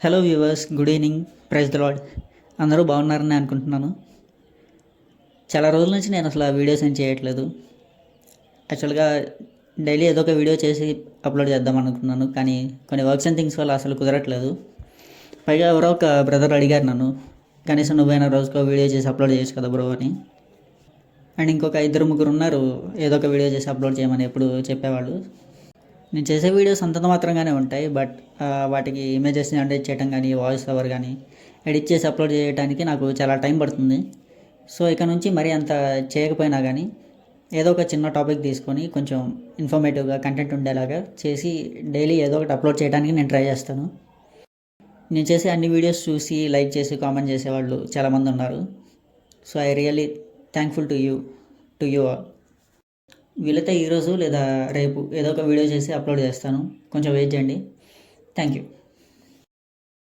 Hello viewers, good evening. Praise the lord. అందరూ బాగున్నారని అనుకుంటున్నాను. చాలా రోజుల నుంచి నేను అసలు ఆ వీడియోస్ ఏం చేయట్లేదు. యాక్చువల్గా డైలీ ఏదో ఒక వీడియో చేసి అప్లోడ్ చేద్దాం అనుకున్నాను, కానీ కొన్ని వర్క్స్ అండ్ థింగ్స్ వల్ల అసలు కుదరట్లేదు. పైగా ఎవరో ఒక బ్రదర్ అడిగారు నన్ను, కనీసం నువ్వైనా రోజుకో వీడియో చేసి అప్లోడ్ చేయొచ్చు కదా బ్రో అని. అండ్ ఇంకొక ఇద్దరు ముగ్గురు ఉన్నారు ఏదో ఒక వీడియో చేసి అప్లోడ్ చేయమని ఎప్పుడు చెప్పేవాళ్ళు. నేను చేసే వీడియోస్ అంతంత మాత్రంగానే ఉంటాయి, బట్ వాటికి ఇమేజెస్ని జనరేట్ చేయడం కానీ, వాయిస్ ఓవర్ కానీ ఎడిట్ చేసి అప్లోడ్ చేయడానికి నాకు చాలా టైం పడుతుంది. సో ఇక నుంచి మరీ అంత చేయకపోయినా కానీ ఏదో ఒక చిన్న టాపిక్ తీసుకొని కొంచెం ఇన్ఫర్మేటివ్గా కంటెంట్ ఉండేలాగా చేసి డైలీ ఏదో ఒకటి అప్లోడ్ చేయడానికి నేను ట్రై చేస్తాను. నేను చేసే అన్ని వీడియోస్ చూసి లైక్ చేసి కామెంట్ చేసేవాళ్ళు చాలామంది ఉన్నారు. So I really thankful to you all. వీలైతే ఈరోజు లేదా రేపు ఏదో ఒక వీడియో చేసి అప్లోడ్ చేస్తాను. కొంచెం వెయిట్ చేయండి. Thank you.